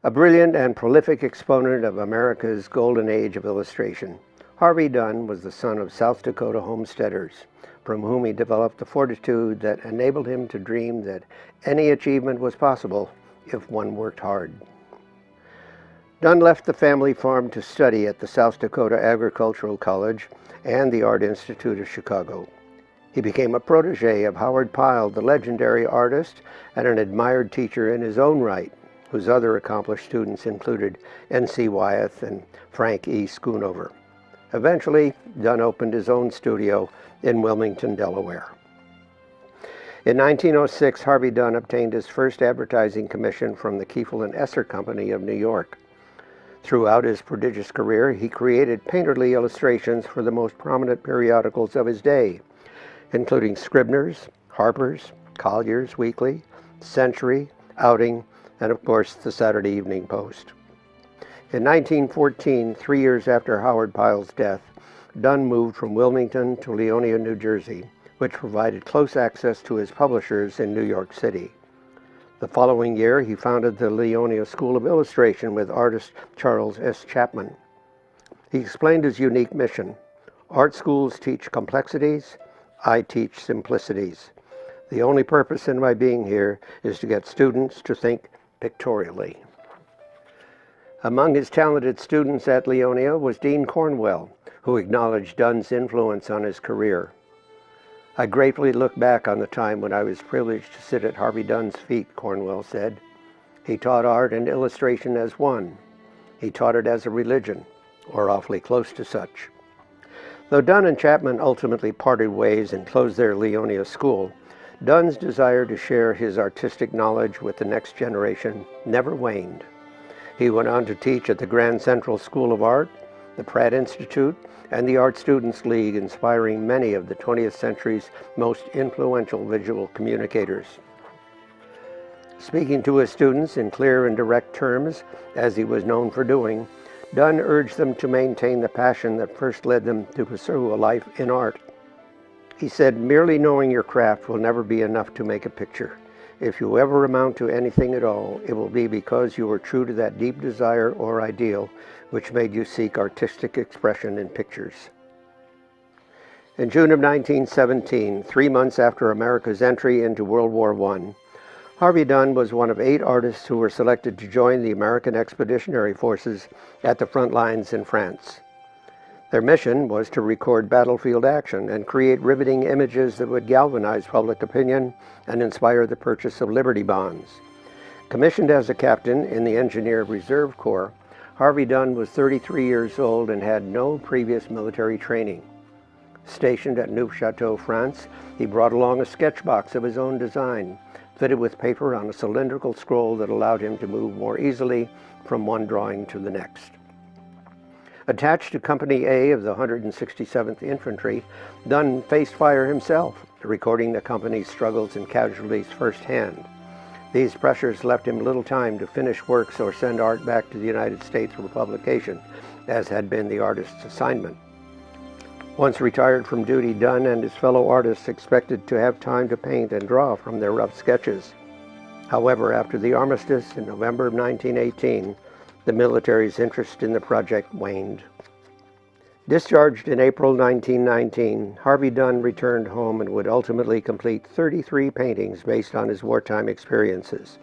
A brilliant and prolific exponent of America's golden age of illustration, Harvey Dunn was the son of South Dakota homesteaders, from whom he developed the fortitude that enabled him to dream that any achievement was possible if one worked hard. Dunn left the family farm to study at the South Dakota Agricultural College and the Art Institute of Chicago. He became a protege of Howard Pyle, the legendary artist and an admired teacher in his own right, whose other accomplished students included N.C. Wyeth and Frank E. Schoonover. Eventually, Dunn opened his own studio in Wilmington, Delaware. In 1906, Harvey Dunn obtained his first advertising commission from the Kiefel and Esser Company of New York. Throughout his prodigious career, he created painterly illustrations for the most prominent periodicals of his day, including Scribner's, Harper's, Collier's Weekly, Century, Outing, and of course the Saturday Evening Post. In 1914, 3 years after Howard Pyle's death, Dunn moved from Wilmington to Leonia, New Jersey, which provided close access to his publishers in New York City. The following year, he founded the Leonia School of Illustration with artist Charles S. Chapman. He explained his unique mission: art schools teach complexities, I teach simplicities. The only purpose in my being here is to get students to think pictorially. Among his talented students at Leonia was Dean Cornwell, who acknowledged Dunn's influence on his career. I gratefully look back on the time when I was privileged to sit at Harvey Dunn's feet, Cornwell said. He taught art and illustration as one. He taught it as a religion, or awfully close to such. Though Dunn and Chapman ultimately parted ways and closed their Leonia school, Dunn's desire to share his artistic knowledge with the next generation never waned. He went on to teach at the Grand Central School of Art, the Pratt Institute, and the Art Students League, inspiring many of the 20th century's most influential visual communicators. Speaking to his students in clear and direct terms, as he was known for doing, Dunn urged them to maintain the passion that first led them to pursue a life in art. He said, "Merely knowing your craft will never be enough to make a picture. If you ever amount to anything at all, it will be because you were true to that deep desire or ideal which made you seek artistic expression in pictures." In June of 1917, 3 months after America's entry into World War I, Harvey Dunn was one of 8 artists who were selected to join the American Expeditionary Forces at the front lines in France. Their mission was to record battlefield action and create riveting images that would galvanize public opinion and inspire the purchase of Liberty bonds. Commissioned as a captain in the Engineer Reserve Corps, Harvey Dunn was 33 years old and had no previous military training. Stationed at Neufchâteau, France, he brought along a sketch box of his own design, fitted with paper on a cylindrical scroll that allowed him to move more easily from one drawing to the next. Attached to Company A of the 167th Infantry, Dunn faced fire himself, recording the company's struggles and casualties firsthand. These pressures left him little time to finish works or send art back to the United States for publication, as had been the artist's assignment. Once retired from duty, Dunn and his fellow artists expected to have time to paint and draw from their rough sketches. However, after the armistice in November of 1918, the military's interest in the project waned. Discharged in April 1919, Harvey Dunn returned home and would ultimately complete 33 paintings based on his wartime experiences.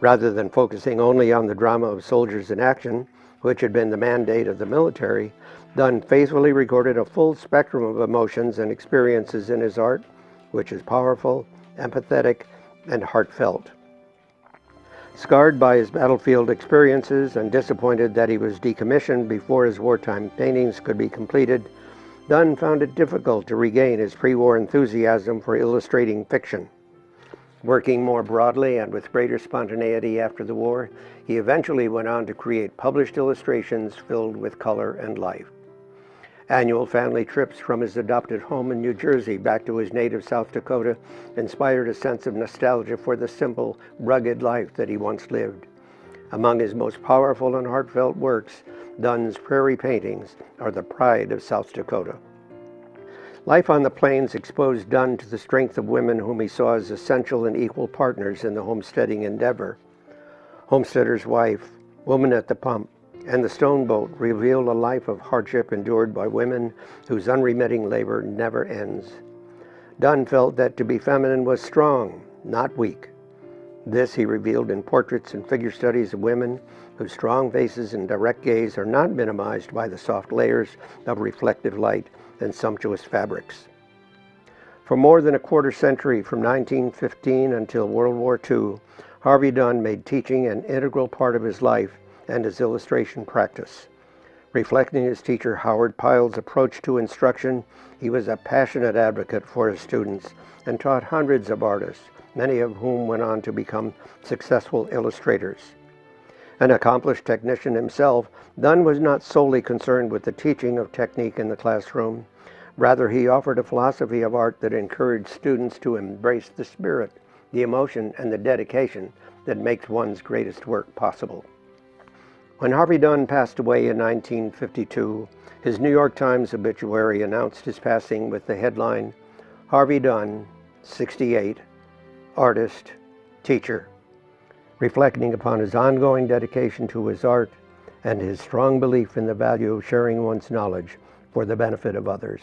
Rather than focusing only on the drama of soldiers in action, which had been the mandate of the military, Dunn faithfully recorded a full spectrum of emotions and experiences in his art, which is powerful, empathetic, and heartfelt. Scarred by his battlefield experiences and disappointed that he was decommissioned before his wartime paintings could be completed, Dunn found it difficult to regain his pre-war enthusiasm for illustrating fiction. Working more broadly and with greater spontaneity after the war, he eventually went on to create published illustrations filled with color and life. Annual family trips from his adopted home in New Jersey back to his native South Dakota inspired a sense of nostalgia for the simple, rugged life that he once lived. Among his most powerful and heartfelt works, Dunn's prairie paintings are the pride of South Dakota. Life on the plains exposed Dunn to the strength of women whom he saw as essential and equal partners in the homesteading endeavor. Homesteader's Wife, Woman at the Pump, and The Stone Boat revealed a life of hardship endured by women whose unremitting labor never ends. Donne felt that to be feminine was strong, not weak. This he revealed in portraits and figure studies of women whose strong faces and direct gaze are not minimized by the soft layers of reflective light and sumptuous fabrics. For more than a quarter century, from 1915 until World War II, Harvey Donne made teaching an integral part of his life and his illustration practice. Reflecting his teacher Howard Pyle's approach to instruction, he was a passionate advocate for his students and taught hundreds of artists, many of whom went on to become successful illustrators. An accomplished technician himself, Donne was not solely concerned with the teaching of technique in the classroom. Rather, he offered a philosophy of art that encouraged students to embrace the spirit, the emotion, and the dedication that makes one's greatest work possible. When Harvey Donne passed away in 1952, his New York Times obituary announced his passing with the headline, "Harvey Donne, 68, artist, teacher," reflecting upon his ongoing dedication to his art and his strong belief in the value of sharing one's knowledge for the benefit of others.